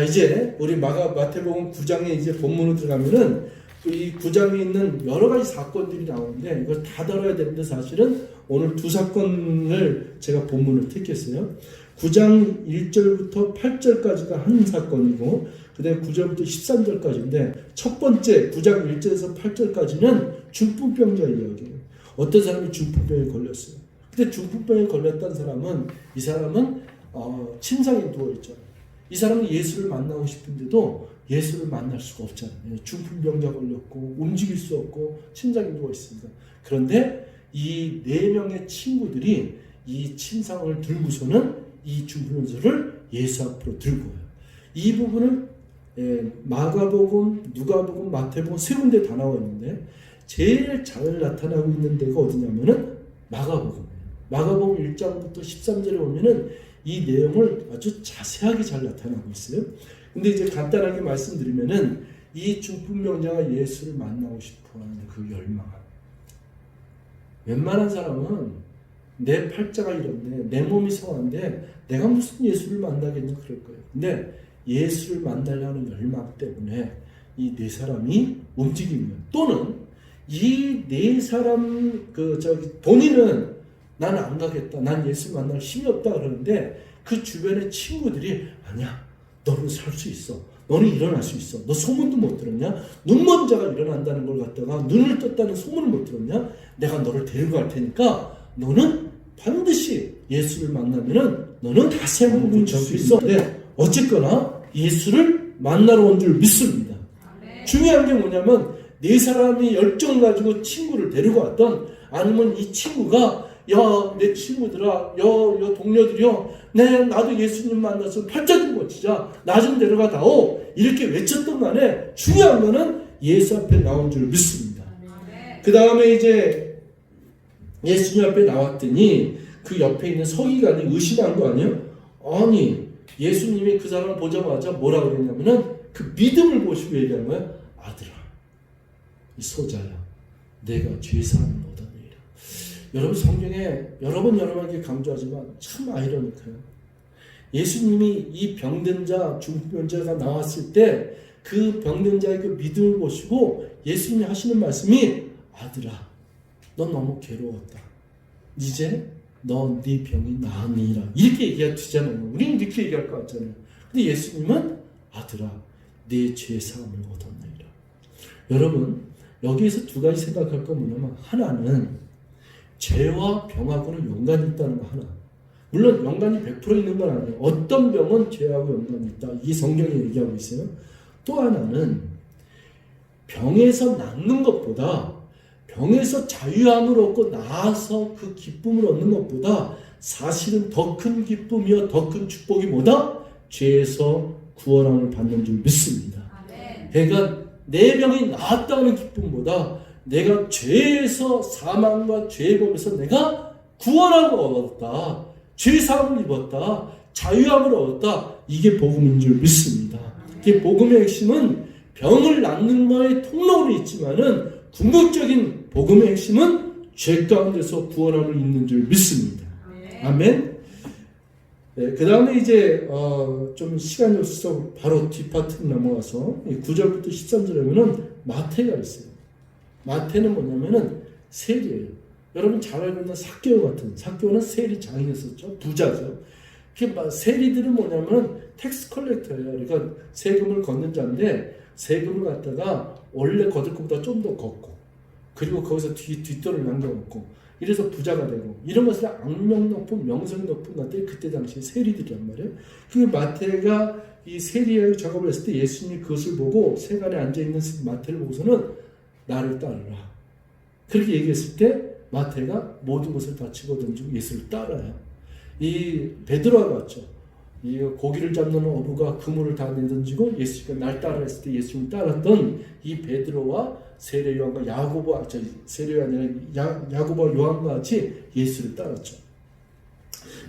이제 우리 마태복음 9장에 이제 본문으로 들어가면은 이 9장에 있는 여러 가지 사건들이 나오는데 이걸 다 다뤄야 되는데 사실은 오늘 두 사건을 제가 본문을 택했어요. 9장 1절부터 8절까지가 한 사건이고 그 다음에 9절부터 13절까지인데 첫 번째 9장 1절에서 8절까지는 중풍병자 이야기예요. 어떤 사람이 중풍병에 걸렸어요. 근데 중풍병에 걸렸던 사람은 이 사람은 침상에 누워있잖아요. 이 사람은 예수를 만나고 싶은데도 예수를 만날 수가 없잖아요. 중풍병자 걸렸고 움직일 수 없고 침상에 누워있습니다. 그런데 이 4명의 친구들이 이 침상을 들고서는 이 중풍병자를 예수 앞으로 들고 와요. 이 부분을 마가복음, 누가복음, 마태복음 세 군데 다 나와 있는데 제일 잘 나타나고 있는 데가 어디냐면은 마가복음이에요. 마가복음 1장부터 13절에 보면은 이 내용을 아주 자세하게 잘 나타나고 있어요. 근데 이제 간단하게 말씀드리면은 이 중풍병자가 예수를 만나고 싶어하는 그 열망. 웬만한 사람은 내 팔자가 이런데 내 몸이 성한데 내가 무슨 예수를 만나겠냐 그럴 거예요. 근데 예수를 만나려는 열망 때문에 이 4사람이 움직이면 또는 이 4사람 본인은 나는 안 가겠다. 난 예수 만날 힘이 없다 그러는데 그 주변의 친구들이 아니야. 너는 살 수 있어. 너는 일어날 수 있어. 너 소문도 못 들었냐? 눈먼 자가 일어난다는 걸 갖다가 눈을 떴다는 소문을 못 들었냐? 내가 너를 데리고 갈 테니까 너는 반드시 예수를 만나면은 너는 다시 한번 고칠 수 있어. 네. 어쨌거나 예수를 만나러 온 줄 믿습니다. 중요한 게 뭐냐면 4사람이 열정 가지고 친구를 데리고 왔던 아니면 이 친구가 야, 내 친구들아, 동료들이요, 나도 예수님 만나서 팔자 좀 고치자, 나 좀 데려가다오, 이렇게 외쳤던 간에 중요한 거는 예수 앞에 나온 줄 믿습니다. 그 다음에 이제 예수님 앞에 나왔더니 그 옆에 있는 서기관이 의심한 거 아니에요? 아니, 예수님이 그 사람을 보자마자 뭐라 그랬냐면은 그 믿음을 보시고 얘기한 거예요. 아들아, 이 소자야, 내가 죄사함을 얻었느니라. 여러분 성경에 여러 번 여러분에게 강조하지만 참 아이러니해요. 예수님이 이 병든 자, 중풍병자가 나왔을 때 그 병든 자의 그 믿음을 보시고 예수님이 하시는 말씀이 아들아, 너 너무 괴로웠다. 이제 네 병이 나으니라. 이렇게 얘기하잖아요. 우리는 이렇게 얘기할 것 같잖아요. 근데 예수님은 아들아, 네 죄사함을 얻었느니라. 여러분 여기에서 두 가지 생각할 거 뭐냐면 하나는 죄와 병하고는 연관이 있다는 거 하나. 물론 연관이 100% 있는 건 아니에요. 어떤 병은 죄하고 연관이 있다. 이 성경이 얘기하고 있어요. 또 하나는 병에서 낫는 것보다 병에서 자유함을 얻고 나아서 그 기쁨을 얻는 것보다 사실은 더 큰 기쁨이요 더 큰 축복이 뭐다? 죄에서 구원함을 받는 줄 믿습니다. 그러니까 내 병이 나았다는 기쁨보다 내가 죄에서 사망과 죄의 법에서 내가 구원함을 얻었다. 죄사함을 입었다. 자유함을 얻었다. 이게 복음인 줄 믿습니다. 이게 복음의 핵심은 병을 낫는 거에 통로는 있지만은 궁극적인 복음의 핵심은 죄 가운데서 구원함을 입는 줄 믿습니다. 아멘. 네, 그 다음에 이제 좀 시간이 없어서 바로 뒷파트로 넘어가서 9절부터 13절에는 마태가 있어요. 마태는 뭐냐면은 세리예요. 여러분 잘 알고 있는 삭개오 같은, 삭개오는 세리 장이었었죠. 부자죠. 세리들은 뭐냐면은 텍스 컬렉터예요. 그러니까 세금을 걷는 자인데 세금을 갖다가 원래 거둘 것보다 좀 더 걷고 그리고 거기서 뒷돈을 남겨놓고 이래서 부자가 되고 이런 것을 악명 높은 명성 높은 것들이 그때 당시 세리들이란 말이에요. 그 마태가 이 세리의 작업을 했을 때 예수님이 그것을 보고 세간에 앉아있는 마태를 보고서는 나를 따르라. 그렇게 얘기했을 때 마태가 모든 것을 다 집어던지고 예수를 따라요. 이 베드로가 왔죠. 이 고기를 잡는 어부가 그물을 다 내던지고 예수가 날 따라 했을 때 예수님을 따랐던 이 베드로와 세례 요한과 야고보, 세례가 아니라 야고보와 요한과 같이 예수를 따랐죠.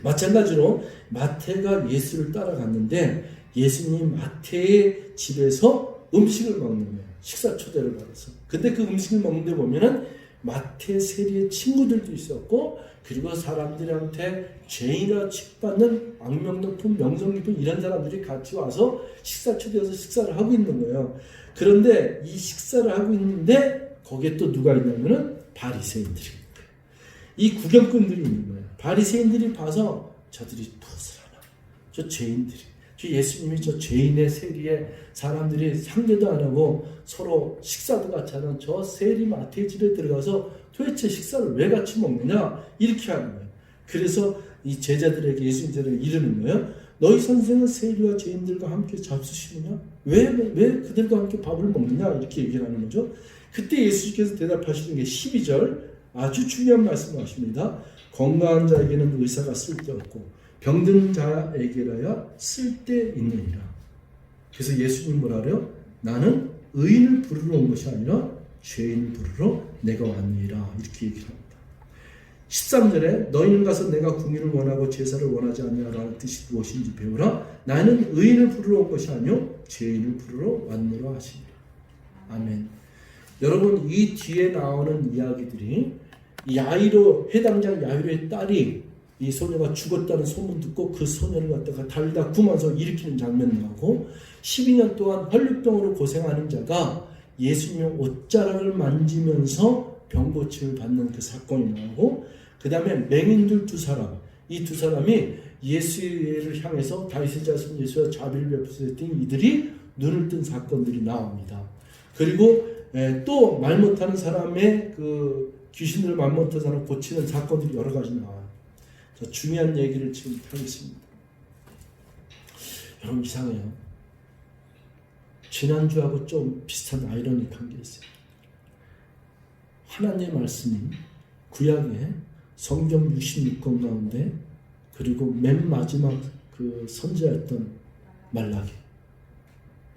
마찬가지로 마태가 예수를 따라갔는데 예수님 마태의 집에서 음식을 먹는 거예요. 식사 초대를 받아서. 근데 그 음식을 먹는데 보면은 마태 세리의 친구들도 있었고, 그리고 사람들한테 죄인이라 취급받는 악명 높은 명성 깊은 이런 사람들이 같이 와서 식사 초대해서 식사를 하고 있는 거예요. 그런데 이 식사를 하고 있는데 거기에 또 누가 있냐면은 바리새인들이 있는 거예요. 이 구경꾼들이 있는 거예요. 바리새인들이 봐서 저들이 무엇을 하나? 저 죄인들이, 저 예수님이 저 죄인의 세리에 사람들이 상대도 안 하고 서로 식사도 같이 하는 저 세리 마태의 집에 들어가서 도대체 식사를 왜 같이 먹느냐? 이렇게 하는 거예요. 그래서 이 제자들에게 예수님들은 이르는 거예요. 너희 선생은 세리와 죄인들과 함께 잡수시느냐? 왜 그들과 함께 밥을 먹느냐? 이렇게 얘기를 하는 거죠. 그때 예수님께서 대답하시는 게 12절, 아주 중요한 말씀을 하십니다. 건강한 자에게는 의사가 쓸데없고 병든 자에게라야 쓸데있느니라. 그래서 예수님 뭐라 그래요? 나는 의인을 부르러 온 것이 아니라 죄인을 부르러 내가 왔느니라. 이렇게 얘기를 합니다. 13절에 너희는 가서 내가 궁의를 원하고 제사를 원하지 않냐라는 뜻이 무엇인지 배우라. 나는 의인을 부르러 온 것이 아니요 죄인을 부르러 왔노라 하시니라. 아멘. 여러분, 이 뒤에 나오는 이야기들이 야이로, 해당자 야이로의 딸이 이 소녀가 죽었다는 소문 듣고 그 소녀를 갖다가 달다 구면서 일으키는 장면 나오고, 12년 동안 혈류병으로 고생하는 자가 예수님의 옷자락을 만지면서 병고침을 받는 그 사건이 나오고, 그 다음에 맹인들 두 사람, 이 두 사람이 예수를 향해서 다윗의 자손 예수와 자비를 베풀었더니 이들이 눈을 뜬 사건들이 나옵니다. 그리고 또 말 못하는 사람의 그 귀신들을 말 못하는 사람 고치는 사건들이 여러 가지 나와요. 자, 중요한 얘기를 지금 하겠습니다. 여러분, 이상해요. 지난주하고 좀 비슷한 아이러니한 게 있어요. 하나님의 말씀이 구약에 성경 66권 가운데, 그리고 맨 마지막 그 선지자였던 말라기,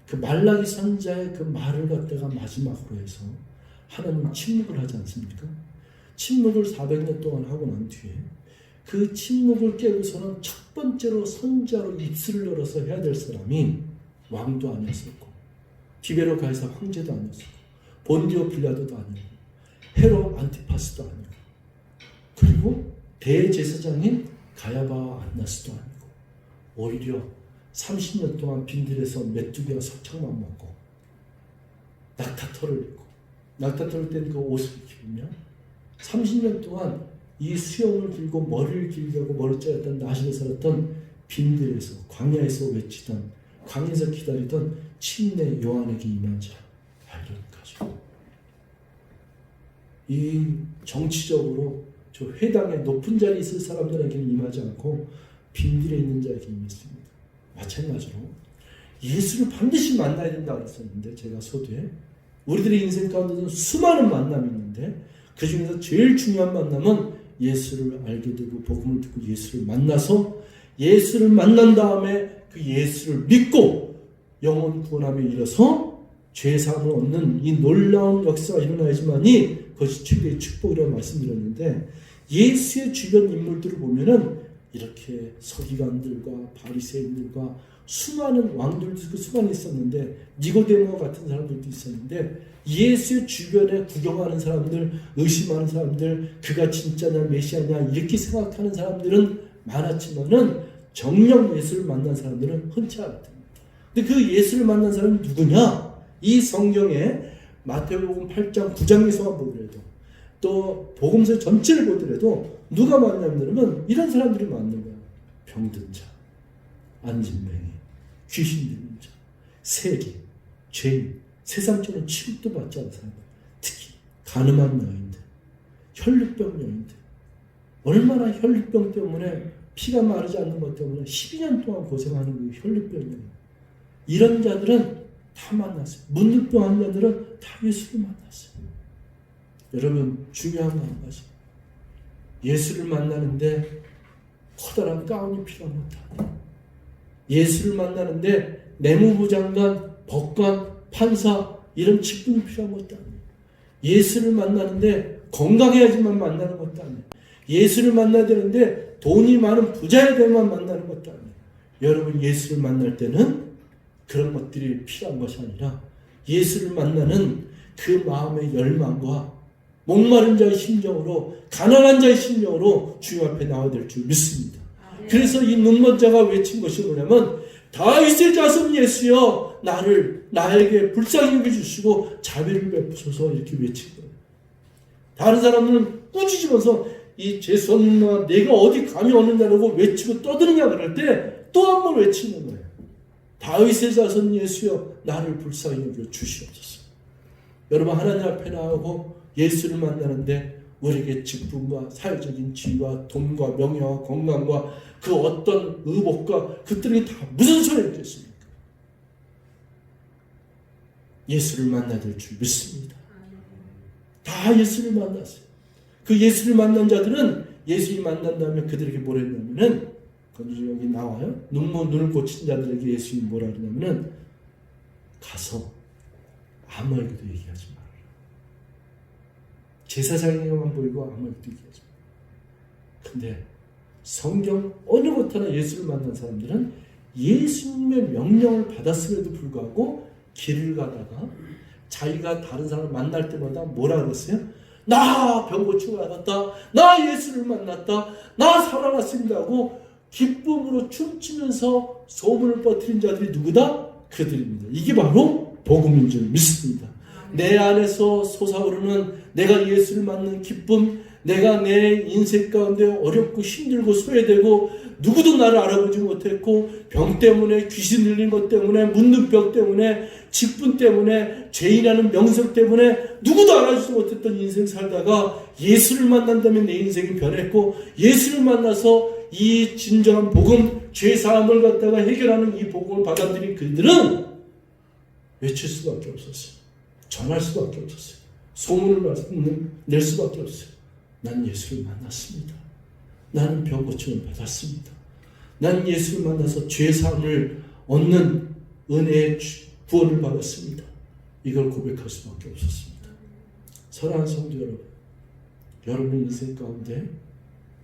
그 말라기 선지자의 그 말을 갖다가 마지막으로 해서 하나님은 침묵을 하지 않습니까? 침묵을 400년 동안 하고 난 뒤에 그 침묵을 깨고서는 첫 번째로 선지자로 입술을 열어서 해야 될 사람이 왕도 아니었었고, 디베로 가이사 황제도 아니었었고, 본디오 빌라도도 아니고, 헤롯 안티파스도 아니고, 그리고 대제사장인 가야바 안나스도 아니고, 오히려 30년 동안 빈들에서 메뚜기와 석창만 먹고 낙타털을 입고, 낙타털을 뗀 그 옷을 입으면 30년 동안 이 수염을 길고 머리를 길게 하고 머리 자랐던 나시에 살았던 빈들에서, 광야에서 외치던, 광야에서 기다리던 침례 요한에게 임한 자, 이런까지. 이 정치적으로 저 회당에 높은 자리에 있을 사람들에게는 임하지 않고 빈들에 있는 자에게 임했습니다. 마찬가지로 예수를 반드시 만나야 된다고 했었는데, 제가 서두에 우리들의 인생 가운데는 수많은 만남이 있는데 그 중에서 제일 중요한 만남은 예수를 알게 되고 복음을 듣고 예수를 만나서, 예수를 만난 다음에 그 예수를 믿고 영혼 구원함에 이르러서 죄사함을 얻는 이 놀라운 역사가 일어나야지만이 그것이 최대의 축복이라고 말씀드렸는데, 예수의 주변 인물들을 보면은 이렇게 서기관들과 바리새인들과 수많은 왕들도 그 수많이 있었는데, 니고데모와 같은 사람들도 있었는데, 예수의 주변에 구경하는 사람들, 의심하는 사람들, 그가 진짜냐 메시아냐 이렇게 생각하는 사람들은 많았지만은 정녕 예수를 만난 사람들은 흔치 않았답니다. 근데 그 예수를 만난 사람이 누구냐? 이 성경에 마태복음 8장 9장에서만 보더라도, 또 복음서 전체를 보더라도 누가 만나면 이런 사람들이 많는 거야. 병든 자, 안진뱅이, 귀신 들린 자, 세리, 죄인, 세상적으로 취급도 받지 않는 사람들, 특히 가늠한 여인들, 혈류병 여인들, 얼마나 혈류병 때문에 피가 마르지 않는 것 때문에 12년 동안 고생하는 그 혈류병 여인, 이런 자들은 다 만났어요. 문둥병 환자들은 다 예수를 만났어요. 여러분, 중요한 거 한 가지, 예수를 만나는데 커다란 가운이 필요한 것도 아니에요. 예수를 만나는데 내무부 장관, 법관, 판사 이런 직분이 필요한 것도 아니에요. 예수를 만나는데 건강해야지만 만나는 것도 아니에요. 예수를 만나야 되는데 돈이 많은 부자야 되만 만나는 것도 아니에요. 여러분, 예수를 만날 때는 그런 것들이 필요한 것이 아니라 예수를 만나는 그 마음의 열망과 목마른 자의 심정으로, 가난한 자의 심정으로 주님 앞에 나와야 될 줄 믿습니다. 그래서 이 눈먼 자가 외친 것이 뭐냐면 다윗의 자손 예수여 나에게 불쌍히 여겨주시고 자비를 베푸소서 이렇게 외친 거예요. 다른 사람들은 꾸짖으면서 이 죄송나 내가 어디 감히 어느 자라고 외치고 떠드느냐 그럴 때 또 한 번 외치는 거예요. 다윗의 자손 예수여 나를 불쌍히 여겨 주시옵소서. 여러분 하나님 앞에 나오고 예수를 만나는데 우리에게 직분과 사회적인 지위와 돈과 명예와 건강과 그 어떤 의복과 그들이 다 무슨 소용이 있겠습니까? 예수를 만나야 될 줄 믿습니다. 다 예수를 만났어요. 그 예수를 만난 자들은 예수를 만난 다음에 그들에게 뭐라 했냐면은 여기 나와요. 눈을 고친 자들에게 예수님이 뭐라 그러냐면은 가서 아무에게도 얘기하지 말아라. 제사장에게만 보이고 아무에게도 얘기하지 말아라. 근데 성경 어느 곳 하나 예수를 만난 사람들은 예수님의 명령을 받았음에도 불구하고 길을 가다가 자기가 다른 사람을 만날 때마다 뭐라 그랬어요? 나 병 고치고 나갔다. 나 예수를 만났다. 나 살아났습니다 하고 기쁨으로 춤추면서 소문을 퍼뜨린 자들이 누구다? 그들입니다. 이게 바로 복음인 줄 믿습니다. 내 안에서 솟아오르는 내가 예수를 만난 기쁨, 내가 내 인생 가운데 어렵고 힘들고 소외되고 누구도 나를 알아보지 못했고 병 때문에 귀신 들린 것 때문에 문둥병 때문에 직분 때문에 죄인이라는 명성 때문에 누구도 알아주지 못했던 인생 살다가 예수를 만난다면 내 인생이 변했고 예수를 만나서 이 진정한 복음 죄사함을 갖다가 해결하는 이 복음을 받아들인 그들은 외칠 수밖에 없었어요. 전할 수밖에 없었어요. 소문을 낼 수밖에 없어요. 난 예수를 만났습니다. 나는 병 고침을 받았습니다. 난 예수를 만나서 죄사함을 얻는 은혜의 구원을 받았습니다. 이걸 고백할 수밖에 없었습니다. 사랑하는 성도 여러분, 여러분 인생 가운데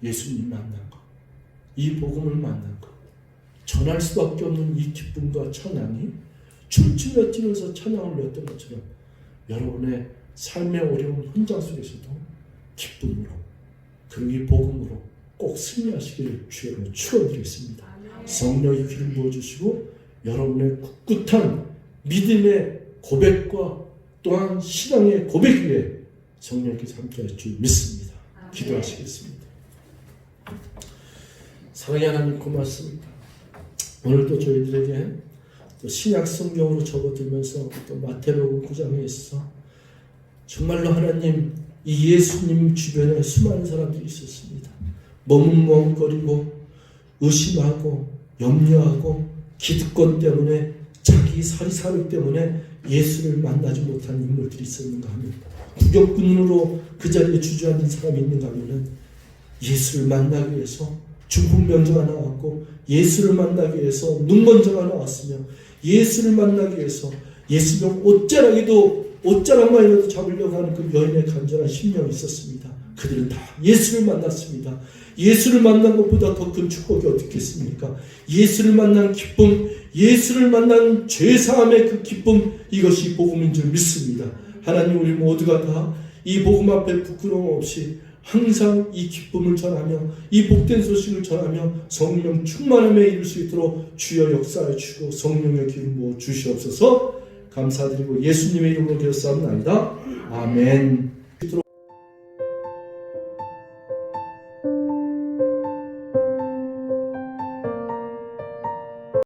예수님 만난 것, 이 복음을 만난 것, 전할 수밖에 없는 이 기쁨과 찬양이 춤추며 뛰면서 찬양을 올렸던 것처럼 여러분의 삶의 어려운 현장 속에서도 기쁨으로 그리고 이 복음으로 꼭 승리하시기를 주여로 축원드리겠습니다. 성령의 기름 부어주시고 여러분의 꿋꿋한 믿음의 고백과 또한 신앙의 고백 위에 성령께서 함께할 줄 믿습니다. 기도하시겠습니다. 사랑의 하나님 고맙습니다. 오늘도 저희들에게 또 신약 성경으로 접어들면서 또 마태복음 9장에 있어 정말로 하나님 이 예수님 주변에 수많은 사람들이 있었습니다. 머뭇머뭇거리고 의심하고 염려하고 기득권 때문에 자기 사리사욕 때문에 예수를 만나지 못한 인물들이 있었는가 하면 구격꾼으로 그 자리에 주저앉은 사람이 있는가 하면 예수를 만나기 위해서 중풍병자가 나왔고 예수를 만나기 위해서 눈먼자가 나왔으며 예수를 만나기 위해서 예수병 옷자락만이라도 잡으려고 하는 그 여인의 간절한 심령이 있었습니다. 그들은 다 예수를 만났습니다. 예수를 만난 것보다 더 큰 축복이 어떻겠습니까? 예수를 만난 기쁨, 예수를 만난 죄사함의 그 기쁨, 이것이 복음인 줄 믿습니다. 하나님 우리 모두가 다 이 복음 앞에 부끄러움 없이 항상 이 기쁨을 전하며 이 복된 소식을 전하며 성령 충만함에 이룰 수 있도록 주여 역사해 주시고 성령의 기름 부어 주시옵소서. 감사드리고 예수님의 이름으로 기도합나이다. 아멘.